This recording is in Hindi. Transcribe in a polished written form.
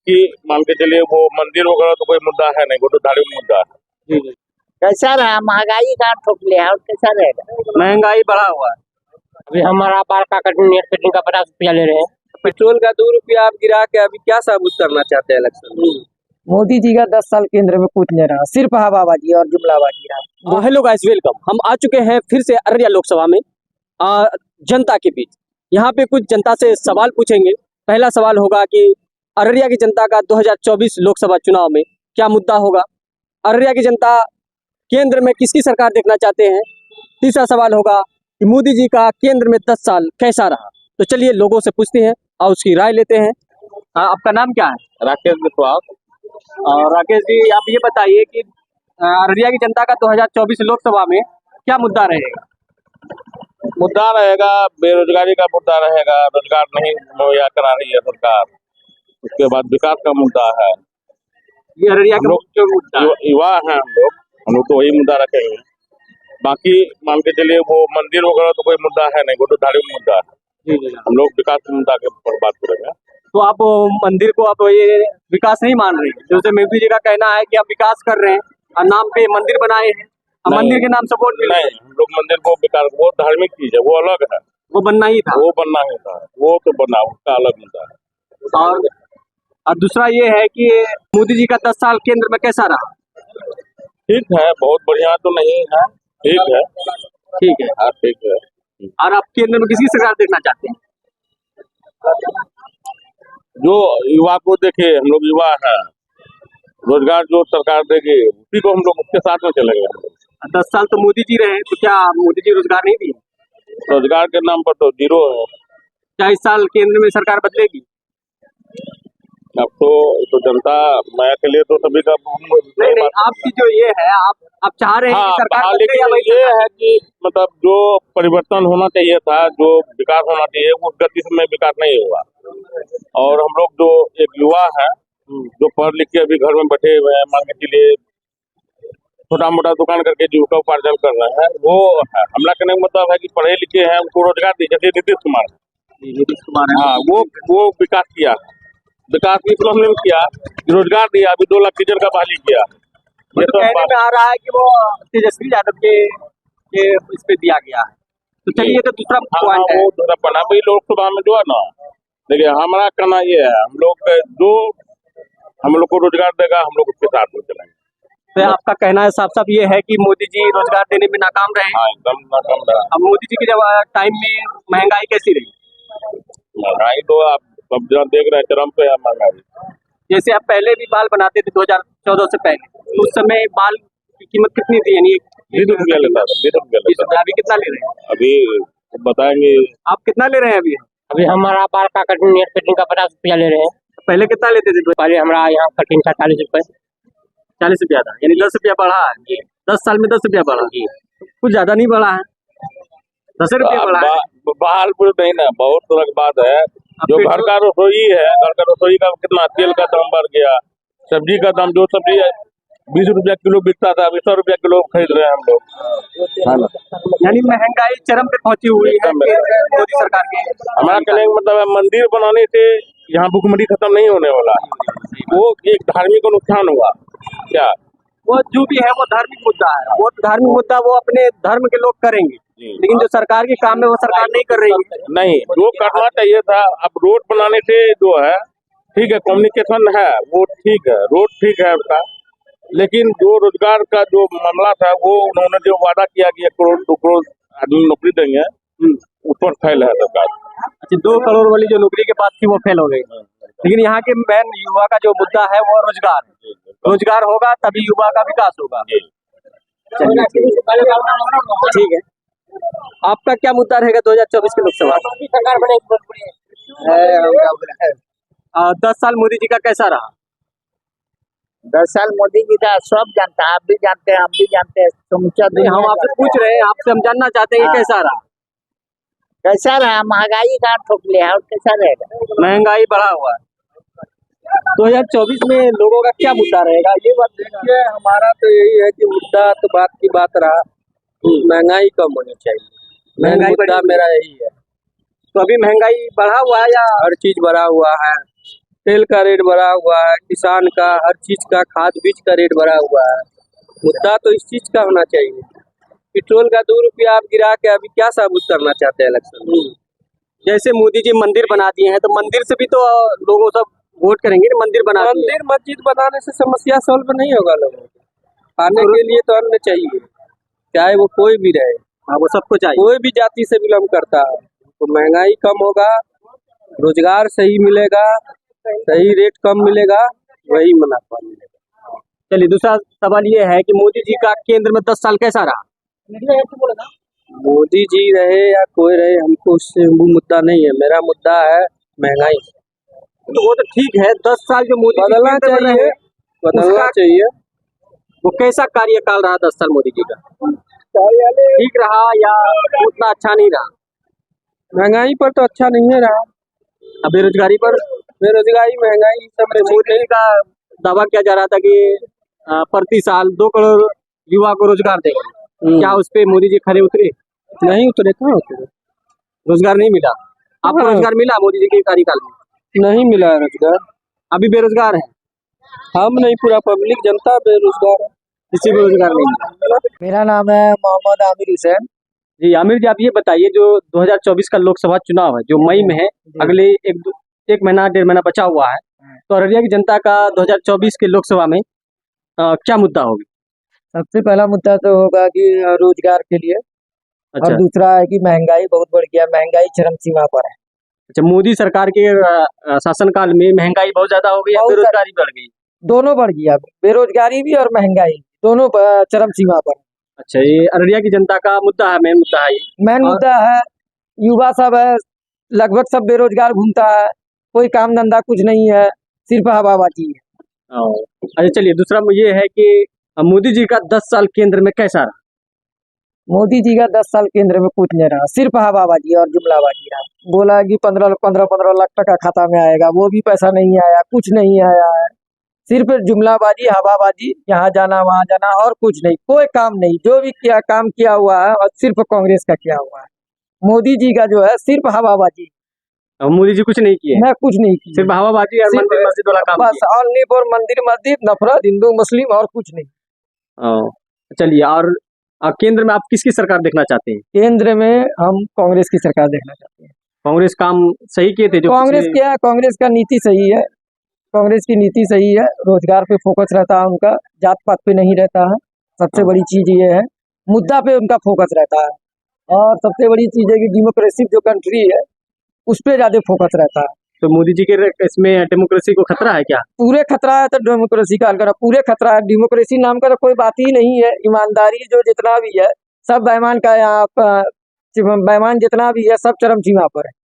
बाकी मान के चलिए वो मंदिर वगैरह तो कोई मुद्दा है नहीं, वो तो धार्मिक मुद्दा है। जी। कैसा रहा? महंगाई कहाँ ठोक लिया और कैसा रहेगा? महंगाई बढ़ा हुआ है। अभी हमारा बाल का कटिंग का 50 रुपया ले रहे हैं। पेट्रोल का 2 रुपया आप गिरा के अभी क्या साबित करना चाहते हैं इलेक्शन में? मोदी जी का 10 साल केंद्र में कुछ नहीं रहा, सिर्फ हवाबाजी और जुमलाबाजी रहा। Hello guys, welcome. हम आ चुके हैं फिर से अररिया लोकसभा में जनता के बीच। यहाँ पे कुछ जनता से सवाल पूछेंगे। पहला सवाल होगा कि अररिया की जनता का 2024 लोकसभा चुनाव में क्या मुद्दा होगा, अररिया की जनता केंद्र में किसकी सरकार देखना चाहते हैं। तीसरा सवाल होगा कि मोदी जी का केंद्र में 10 साल कैसा रहा। तो चलिए लोगों से पूछते हैं और उसकी राय लेते हैं। आपका नाम क्या है? राकेश विश्वास। राकेश जी, आप ये बताइए कि अररिया की जनता का 2024 लोकसभा में क्या मुद्दा रहेगा? मुद्दा रहेगा बेरोजगारी का मुद्दा रहेगा, रोजगार नहीं मुहैया करा रही है सरकार। उसके बाद विकास का मुद्दा है। ये अररिया हम का लोग मुख्य मुद्दा है। युवा हैं, हम लोग तो वही मुद्दा रखेंगे। बाकी मान के चलिए वो मंदिर वगैरह तो कोई मुद्दा है नहीं, वो तो धार्मिक मुद्दा है। जी। हम लोग विकास के मुद्दा के ऊपर बात करेंगे। तो आप मंदिर को आप ये विकास नहीं मान रहे हैं? जैसे मोदी जी का कहना है कि आप विकास कर रहे हैं और नाम पे मंदिर बनाए हैं और मंदिर के नाम से वोट मिले। नहीं, हम लोग मंदिर को विकास, वो धार्मिक चीज है, वो अलग है। वो बनना ही था। वो बनना ही था, वो तो बना, उसका अलग मुद्दा है। और दूसरा ये है कि मोदी जी का 10 साल केंद्र में कैसा रहा? ठीक है, बहुत बढ़िया तो नहीं है, ठीक है। ठीक है। हाँ, ठीक है। और आप केंद्र में किसकी सरकार देखना चाहते हैं? जो युवा को देखे, हम लोग युवा हैं, रोजगार जो सरकार देगी उसी को हम लोग उसके साथ में चलेंगे। 10 साल तो मोदी जी रहे, तो क्या मोदी जी रोजगार नहीं दिए? रोजगार के नाम पर तो जीरो है। क्या इस साल केंद्र में सरकार बदलेगी? अब तो जनता, मैं के लिए तो सभी का नहीं, आपकी जो ये है, आप चाह रहे हैं कि सरकार बदले या वही ये है कि मतलब जो परिवर्तन होना चाहिए था, जो विकास होना चाहिए, उस गति में विकास नहीं हुआ। और हम लोग जो एक युवा है, जो पढ़ लिख के अभी घर में बैठे हुए हैं, मान के लिए छोटा मोटा दुकान करके जीविका उपार्जन कर रहे हैं, वो है। हमला करने का मतलब है कि पढ़े लिखे हैं उनको रोजगार दीजिए। जैसे नीतीश कुमार हाँ, वो विकास किया, विकास की हमने किया, रोजगार दिया, अभी 2 लाख टीचर का बहाली किया। ये तो कहने में आ रहा है कि वो तेजस्वी यादव के इस पे दिया गया है। तो चलिए, तो दूसरा पॉइंट है। वो दूसरा पॉइंट अभी लोकसभा में जो है ना, देखिए हमारा कहना ये है, हम लोग को रोजगार देगा, हम लोग उसके साथ में चलेंगे। तो आपका कहना है साफ साफ ये है कि मोदी जी रोजगार देने में नाकाम रहे। हाँ, एकदम नाकाम रहा। अब मोदी जी के जब टाइम में महंगाई कैसी रही? महंगाई तो आप सब जगह देख रहे हैं, चरम पे है महंगाई। जैसे आप पहले भी बाल बनाते थे 2014 से पहले, तो उस समय बाल की कीमत कितनी थी? यानी 20 रुपया लेता था, 20 रुपया लेता था। अभी कितना ले रहे हैं? अभी बताएंगे। आप कितना ले रहे हैं अभी? अभी हमारा बाल का कटिंग का 50 रुपया ले रहे हैं। पहले कितना लेते थे? पहले हमारा यहाँ कटिंग था 40 रुपए। 40 रुपया था, यानी 10 रुपया बढ़ा है। 10 साल में 10 रुपया बढ़ा जी। कुछ ज्यादा नहीं बढ़ा है, 10 रुपया बढ़ा है। बाल पर नहीं ना, बहुत तरह की बात है। जो घर का रसोई है, घर का रसोई का कितना तेल का दाम बढ़ गया, सब्जी का दाम, जो सब्जी 20 रुपया किलो बिकता था, अभी 100 रुपया किलो खरीद रहे हैं हम लोग। यानी महंगाई चरम पे पहुंची हुई है मोदी सरकार के। हमारा कहने का मतलब है, मंदिर बनाने से यहाँ भूखमरी खत्म नहीं होने वाला। वो एक धार्मिक नुकसान हुआ क्या? वो जो भी है वो धार्मिक मुद्दा है, वो धार्मिक मुद्दा वो अपने धर्म के लोग करेंगे, लेकिन जो सरकार के काम है वो सरकार नहीं कर रही है। नहीं, जो करना चाहिए था, अब रोड बनाने से जो है ठीक है, कम्युनिकेशन है वो ठीक है, रोड ठीक है उसका, लेकिन जो रोजगार का जो मामला था, वो उन्होंने जो वादा किया कि 1 करोड़ 2 करोड़ आदमी नौकरी देंगे, उस पर फेल है सरकार। अच्छा, 2 करोड़ वाली जो नौकरी के बात थी वो फेल हो गई। लेकिन यहाँ के मेन युवा का जो मुद्दा है वो रोजगार। रोजगार होगा तभी युवा का विकास होगा। ठीक है, आपका क्या मुद्दा रहेगा 2024 के लोकसभा? 10 साल मोदी जी का कैसा रहा? 10 साल मोदी जी का सब जानता है, आप भी जानते हैं, हम भी जानते हैं, समूचा नहीं, हम आपसे पूछ रहे हैं, आपसे हम जानना चाहते हैं कि कैसा रहा? कैसा रहा? महंगाई कहाँ ठोक लिया और कैसा रहेगा? महंगाई बढ़ा हुआ है। 2024 में लोगों का क्या मुद्दा रहेगा ये बात देखिए। हमारा तो यही है कि मुद्दा तो बात की बात रहा, महंगाई कम होनी चाहिए। महंगाई मुद्दा मेरा यही है। तो अभी महंगाई बढ़ा हुआ है या हर चीज बढ़ा हुआ है? तेल का रेट बढ़ा हुआ है, किसान का हर चीज का खाद बीज का रेट बढ़ा हुआ है। मुद्दा तो इस चीज का होना चाहिए। पेट्रोल का 2 रुपया आप गिरा के अभी क्या साबुत करना चाहते हैं इलेक्शन में? जैसे मोदी जी मंदिर बना दिए हैं, तो मंदिर से भी तो लोगों सब वोट करेंगे ना, मंदिर बना दिए हैं। मंदिर मस्जिद बनाने से समस्या सॉल्व नहीं होगा लोगों को। खाने के लिए तो अन्न चाहिए, चाहे वो कोई भी रहे, हाँ, वो सबको चाहिए। कोई भी जाति से बिलोंग करता है। तो महंगाई कम होगा, रोजगार सही मिलेगा, सही रेट कम मिलेगा, वही मुनाफा मिलेगा। चलिए, दूसरा सवाल ये है कि मोदी जी का केंद्र में 10 साल कैसा रहा? मोदी जी रहे या कोई रहे, हमको उससे वो मुद्दा नहीं है। मेरा मुद्दा है महंगाई। तो वो तो ठीक है, 10 साल जो मोदी जी बदलना केंद्र में चाहिए, रहे, बदलना उसका- चाहिए। वो कैसा कार्यकाल रहा 10 साल मोदी जी का? ठीक रहा या उतना अच्छा नहीं रहा? महंगाई पर तो अच्छा नहीं है रहा, अब बेरोजगारी पर बेरोजगारी महंगाई सब में मोदी जी का दावा किया जा रहा था कि प्रति साल 2 करोड़ युवा को रोजगार देंगे। क्या उस पे मोदी जी खरे उतरे? नहीं उतरे, कहाँ उतरे? रोजगार नहीं मिला। आपको हाँ। रोजगार मिला मोदी जी के कार्यकाल में? नहीं मिला है रोजगार। अभी बेरोजगार है, हम नहीं, पूरा पब्लिक जनता बेरोजगार है। किसी को रोजगार नहीं मिला। मेरा नाम है मोहम्मद आमिर हुसैन। जी आमिर जी, आप ये बताइए, जो 2024 का लोकसभा चुनाव है जो मई में है, अगले एक महीना 1.5 महीना बचा हुआ है, तो अररिया की जनता का 2024 के लोकसभा में क्या मुद्दा होगी? सबसे पहला मुद्दा तो होगा कि रोजगार के लिए, अच्छा, और दूसरा है कि महंगाई बहुत बढ़ गया, महंगाई चरम सीमा पर है। अच्छा, मोदी सरकार के शासनकाल में महंगाई बहुत ज्यादा हो गई या बहुत बेरोजगारी बढ़ गई? दोनों बढ़ गया, बेरोजगारी भी और महंगाई दोनों चरम सीमा पर। अच्छा, ये अररिया की जनता का मुद्दा है, मेन मुद्दा है ये। मेन और- मुद्दा है, युवा सब है, लगभग सब बेरोजगार घूमता है, कोई काम धंधा कुछ नहीं है, सिर्फ हवाबाजी है। अच्छा, चलिए, दूसरा ये है कि मोदी जी का 10 साल केंद्र में कैसा रहा? मोदी जी का 10 साल केंद्र में कुछ नहीं रहा, सिर्फ हवाबाजी और जुमलाबाजी रहा। बोला कि 15 लाख टका खाता में आएगा, वो भी पैसा नहीं आया, कुछ नहीं आया है। सिर्फ जुमलाबाजी, हवाबाजी, यहाँ जाना वहाँ जाना, और कुछ नहीं, कोई काम नहीं। जो भी किया काम किया हुआ है और सिर्फ कांग्रेस का किया हुआ है। मोदी जी का जो है सिर्फ हवाबाजी, मोदी जी कुछ नहीं किए, मैं कुछ नहीं किया, सिर्फ हवाबाजी और सिर्फ- मंदिर मस्जिद वाला काम बस ओनली फॉर मंदिर मस्जिद, नफरत हिंदू मुस्लिम, और कुछ नहीं। किया। चलिए, और केंद्र में आप किसकी सरकार देखना चाहते हैं? केंद्र में हम कांग्रेस की सरकार देखना चाहते हैं। कांग्रेस काम सही किए थे जो कांग्रेस पिछले- क्या है, कांग्रेस का नीति सही है, कांग्रेस की नीति सही है, रोजगार पे फोकस रहता है उनका, जात पात पे नहीं रहता है। सबसे बड़ी चीज ये है, मुद्दा पे उनका फोकस रहता है। और सबसे बड़ी चीज है कि डेमोक्रेसी जो कंट्री है उस पे ज्यादा फोकस रहता है। तो मोदी जी के इसमें डेमोक्रेसी को खतरा है क्या? पूरे खतरा है, तो डेमोक्रेसी का अलग पूरे खतरा है। डेमोक्रेसी नाम का तो कोई बात ही नहीं है। ईमानदारी जो जितना भी है सब बेईमान का, यहाँ बेईमान जितना भी है सब चरम सीमा पर है।